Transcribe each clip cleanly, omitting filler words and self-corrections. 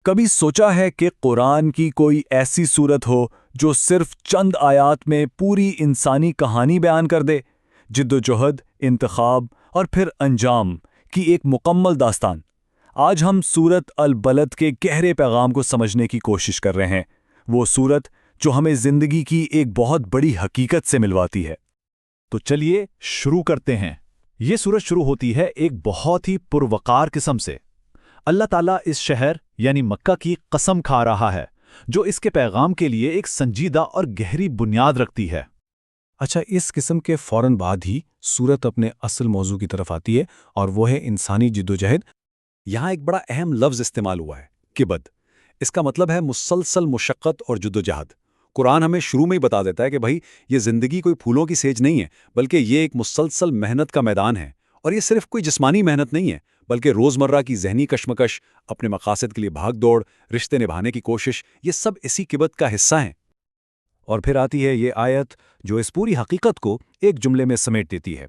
کبھی سوچا ہے کہ قرآن کی کوئی ایسی صورت ہو جو صرف چند آیات میں پوری انسانی کہانی بیان کر دے؟ جد و جہد، انتخاب اور پھر انجام کی ایک مکمل داستان۔ آج ہم سورت البلد کے گہرے پیغام کو سمجھنے کی کوشش کر رہے ہیں، وہ سورت جو ہمیں زندگی کی ایک بہت بڑی حقیقت سے ملواتی ہے۔ تو چلیے شروع کرتے ہیں۔ یہ سورت شروع ہوتی ہے ایک بہت ہی پروقار قسم سے۔ اللہ تعالیٰ اس شہر یعنی مکہ کی قسم کھا رہا ہے جو اس کے پیغام کے لیے ایک سنجیدہ اور گہری بنیاد رکھتی ہے۔ اچھا، اس قسم کے فوراً بعد ہی سورت اپنے اصل موضوع کی طرف آتی ہے، اور وہ ہے انسانی جدوجہد۔ یہاں ایک بڑا اہم لفظ استعمال ہوا ہے، کبد۔ اس کا مطلب ہے مسلسل مشقت اور جدوجہد۔ قرآن ہمیں شروع میں ہی بتا دیتا ہے کہ بھائی یہ زندگی کوئی پھولوں کی سیج نہیں ہے، بلکہ یہ ایک مسلسل محنت کا میدان ہے، اور یہ صرف کوئی جسمانی محنت نہیں ہے بلکہ روزمرہ کی ذہنی کشمکش، اپنے مقاصد کے لیے بھاگ دوڑ، رشتے نبھانے کی کوشش، یہ سب اسی کبد کا حصہ ہیں۔ اور پھر آتی ہے یہ آیت جو اس پوری حقیقت کو ایک جملے میں سمیٹ دیتی ہے۔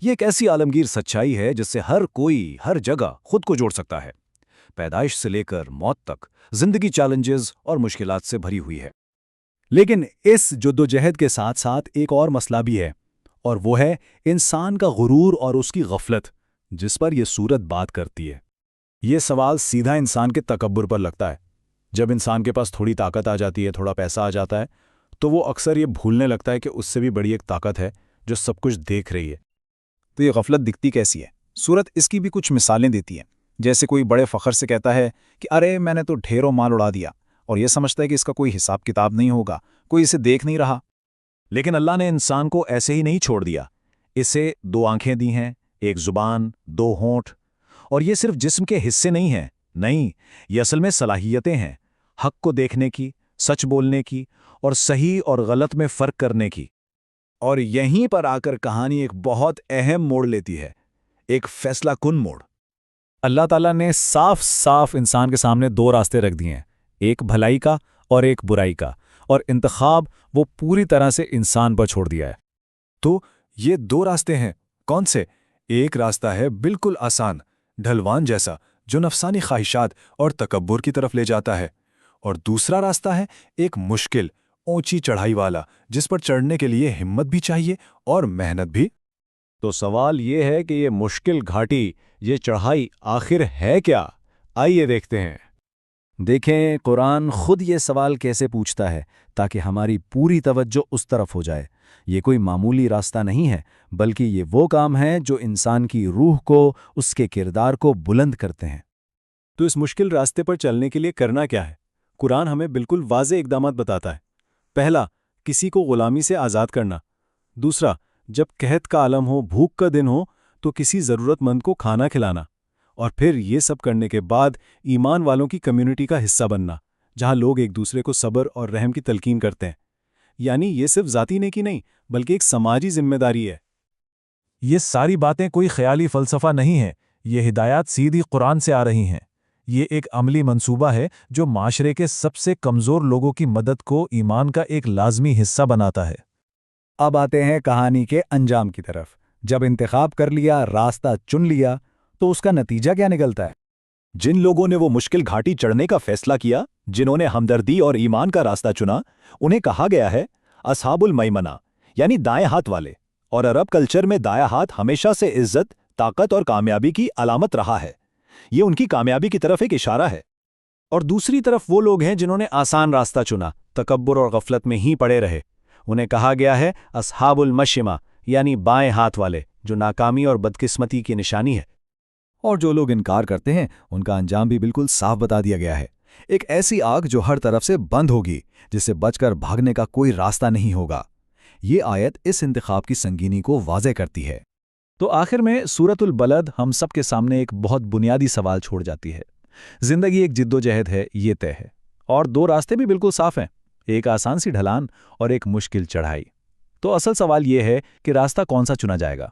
یہ ایک ایسی عالمگیر سچائی ہے جس سے ہر کوئی ہر جگہ خود کو جوڑ سکتا ہے۔ پیدائش سے لے کر موت تک زندگی چیلنجز اور مشکلات سے بھری ہوئی ہے۔ لیکن اس جدوجہد کے ساتھ ساتھ ایک اور مسئلہ بھی ہے، اور وہ ہے انسان کا غرور اور اس کی غفلت، جس پر یہ سورت بات کرتی ہے۔ یہ سوال سیدھا انسان کے تکبر پر لگتا ہے۔ جب انسان کے پاس تھوڑی طاقت آ جاتی ہے، تھوڑا پیسہ آ جاتا ہے، تو وہ اکثر یہ بھولنے لگتا ہے کہ اس سے بھی بڑی ایک طاقت ہے جو سب کچھ دیکھ رہی ہے۔ تو یہ غفلت دکھتی کیسی ہے؟ سورت اس کی بھی کچھ مثالیں دیتی ہے۔ جیسے کوئی بڑے فخر سے کہتا ہے کہ ارے میں نے تو ڈھیروں مال اڑا دیا، اور یہ سمجھتا ہے کہ اس کا کوئی حساب کتاب نہیں ہوگا، کوئی اسے دیکھ نہیں رہا۔ لیکن اللہ نے انسان کو ایسے ہی نہیں چھوڑ دیا۔ اسے 2 آنکھیں دی ہیں، 1 زبان، 2 ہونٹ، اور یہ صرف جسم کے حصے نہیں ہیں، نہیں، یہ اصل میں صلاحیتیں ہیں، حق کو دیکھنے کی، سچ بولنے کی، اور صحیح اور غلط میں فرق کرنے کی۔ اور یہیں پر آ کر کہانی ایک بہت اہم موڑ لیتی ہے، ایک فیصلہ کن موڑ۔ اللہ تعالیٰ نے صاف صاف انسان کے سامنے 2 راستے رکھ دیے ہیں، ایک بھلائی کا اور ایک برائی کا، اور انتخاب وہ پوری طرح سے انسان پر چھوڑ دیا ہے۔ تو یہ 2 راستے ہیں، کون سے؟ ایک راستہ ہے بالکل آسان، ڈھلوان جیسا، جو نفسانی خواہشات اور تکبر کی طرف لے جاتا ہے، اور دوسرا راستہ ہے ایک مشکل، اونچی چڑھائی والا، جس پر چڑھنے کے لیے ہمت بھی چاہیے اور محنت بھی۔ تو سوال یہ ہے کہ یہ مشکل گھاٹی، یہ چڑھائی آخر ہے کیا؟ آئیے دیکھتے ہیں۔ دیکھیں قرآن خود یہ سوال کیسے پوچھتا ہے تاکہ ہماری پوری توجہ اس طرف ہو جائے۔ یہ کوئی معمولی راستہ نہیں ہے، بلکہ یہ وہ کام ہے جو انسان کی روح کو، اس کے کردار کو بلند کرتے ہیں۔ تو اس مشکل راستے پر چلنے کے لیے کرنا کیا ہے؟ قرآن ہمیں بالکل واضح اقدامات بتاتا ہے۔ پہلا، کسی کو غلامی سے آزاد کرنا۔ دوسرا، جب قحط کا عالم ہو، بھوک کا دن ہو، تو کسی ضرورت مند کو کھانا کھلانا۔ اور پھر یہ سب کرنے کے بعد ایمان والوں کی کمیونٹی کا حصہ بننا، جہاں لوگ ایک دوسرے کو صبر اور رحم کی تلقین کرتے ہیں۔ یعنی یہ صرف ذاتی نیکی نہیں، بلکہ ایک سماجی ذمہ داری ہے۔ یہ ساری باتیں کوئی خیالی فلسفہ نہیں ہے، یہ ہدایات سیدھی قرآن سے آ رہی ہیں۔ یہ ایک عملی منصوبہ ہے جو معاشرے کے سب سے کمزور لوگوں کی مدد کو ایمان کا ایک لازمی حصہ بناتا ہے۔ اب آتے ہیں کہانی کے انجام کی طرف۔ جب انتخاب کر لیا، راستہ چن لیا، تو اس کا نتیجہ کیا نکلتا ہے؟ جن لوگوں نے وہ مشکل گھاٹی چڑھنے کا فیصلہ کیا، جنہوں نے ہمدردی اور ایمان کا راستہ چنا، انہیں کہا گیا ہے اصحاب المیمنہ، یعنی دائیں ہاتھ والے۔ اور عرب کلچر میں دائیں ہاتھ ہمیشہ سے عزت، طاقت اور کامیابی کی علامت رہا ہے۔ یہ ان کی کامیابی کی طرف ایک اشارہ ہے۔ اور دوسری طرف وہ لوگ ہیں جنہوں نے آسان راستہ چنا، تکبر اور غفلت میں ہی پڑے رہے۔ انہیں کہا گیا ہے اصحاب المشیمہ، یعنی بائیں ہاتھ والے، جو ناکامی اور بدقسمتی کی نشانی ہے۔ اور جو لوگ انکار کرتے ہیں، ان کا انجام بھی بالکل صاف بتا دیا گیا ہے۔ ایک ایسی آگ جو ہر طرف سے بند ہوگی، جس سے بچ کر بھاگنے کا کوئی راستہ نہیں ہوگا۔ یہ آیت اس انتخاب کی سنگینی کو واضح کرتی ہے۔ تو آخر میں سورت البلد ہم سب کے سامنے ایک بہت بنیادی سوال چھوڑ جاتی ہے۔ زندگی ایک جدوجہد ہے، یہ طے ہے، اور 2 راستے بھی بالکل صاف ہیں، ایک آسان سی ڈھلان اور ایک مشکل چڑھائی۔ تو اصل سوال یہ ہے کہ راستہ کون سا چنا جائے گا؟